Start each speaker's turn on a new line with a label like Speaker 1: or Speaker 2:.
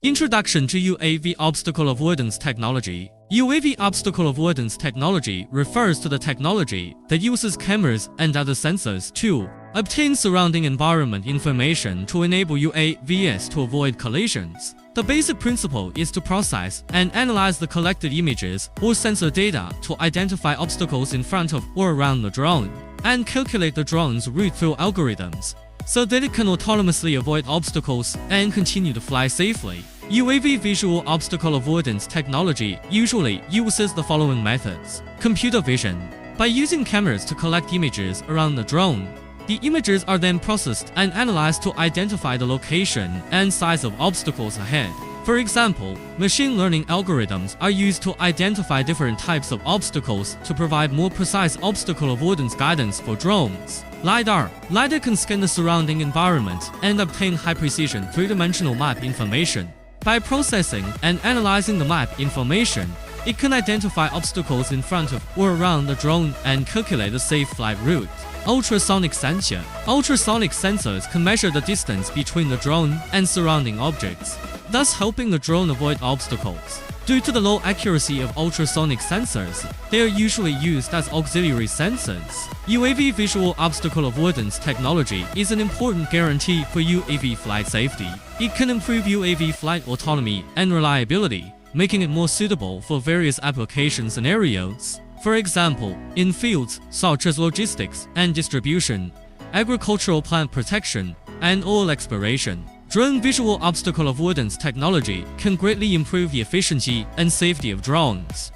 Speaker 1: Introduction to UAV obstacle avoidance technology. UAV obstacle avoidance technology refers to the technology that uses cameras and other sensors to obtain surrounding environment information to enable UAVs to avoid collisions. The basic principle is to process and analyze the collected images or sensor data to identify obstacles in front of or around the drone, and calculate the drone's route through algorithms, so that it can autonomously avoid obstacles and continue to fly safely. UAV visual obstacle avoidance technology usually uses the following methods. Computer vision. By using cameras to collect images around the drone, the images are then processed and analyzed to identify the location and size of obstacles ahead. For example, machine learning algorithms are used to identify different types of obstacles to provide more precise obstacle avoidance guidance for drones. LiDAR. LiDAR can scan the surrounding environment and obtain high-precision three-dimensional map information. By processing and analyzing the map information, it can identify obstacles in front of or around the drone and calculate a safe flight route. Ultrasonic sensor. Ultrasonic sensors can measure the distance between the drone and surrounding objects, thus helping the drone avoid obstacles. Due to the low accuracy of ultrasonic sensors, they are usually used as auxiliary sensors. UAV visual obstacle avoidance technology is an important guarantee for UAV flight safety. It can improve UAV flight autonomy and reliability, making it more suitable for various application scenarios. For example, in fields such as logistics and distribution, agricultural plant protection, and oil exploration, drone visual obstacle avoidance technology can greatly improve the efficiency and safety of drones.